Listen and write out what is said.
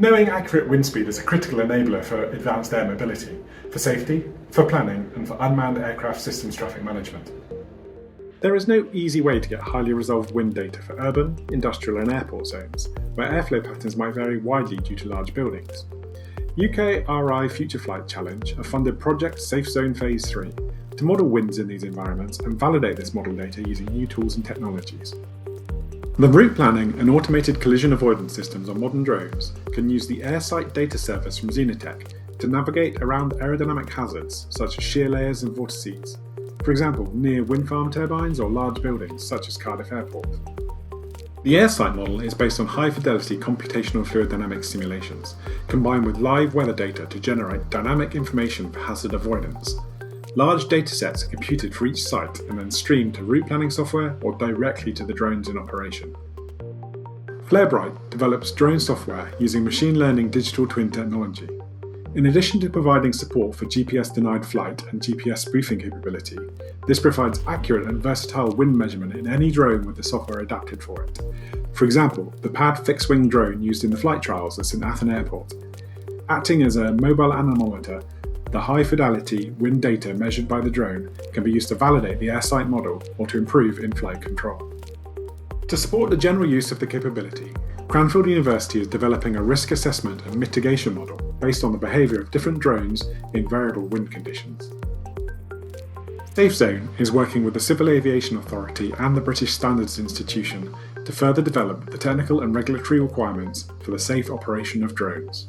Knowing accurate wind speed is a critical enabler for advanced air mobility, for safety, for planning, and for unmanned aircraft systems traffic management. There is no easy way to get highly resolved wind data for urban, industrial and airport zones, where airflow patterns might vary widely due to large buildings. UKRI Future Flight Challenge have funded project SafeZone Phase 3 to model winds in these environments and validate this model data using new tools and technologies. The route planning and automated collision avoidance systems on modern drones can use the AirSight data service from Xenotech to navigate around aerodynamic hazards such as shear layers and vortices, for example near wind farm turbines or large buildings such as Cardiff Airport. The AirSight model is based on high-fidelity computational fluid dynamics simulations, combined with live weather data to generate dynamic information for hazard avoidance. Large datasets are computed for each site and then streamed to route planning software or directly to the drones in operation. Flarebright develops drone software using machine learning digital twin technology. In addition to providing support for GPS-denied flight and GPS spoofing capability, this provides accurate and versatile wind measurement in any drone with the software adapted for it. For example, the PAD fixed-wing drone used in the flight trials at St Athan Airport. Acting as a mobile anemometer, the high-fidelity wind data measured by the drone can be used to validate the AirSight model or to improve in-flight control. To support the general use of the capability, Cranfield University is developing a risk assessment and mitigation model based on the behaviour of different drones in variable wind conditions. SafeZone is working with the Civil Aviation Authority and the British Standards Institution to further develop the technical and regulatory requirements for the safe operation of drones.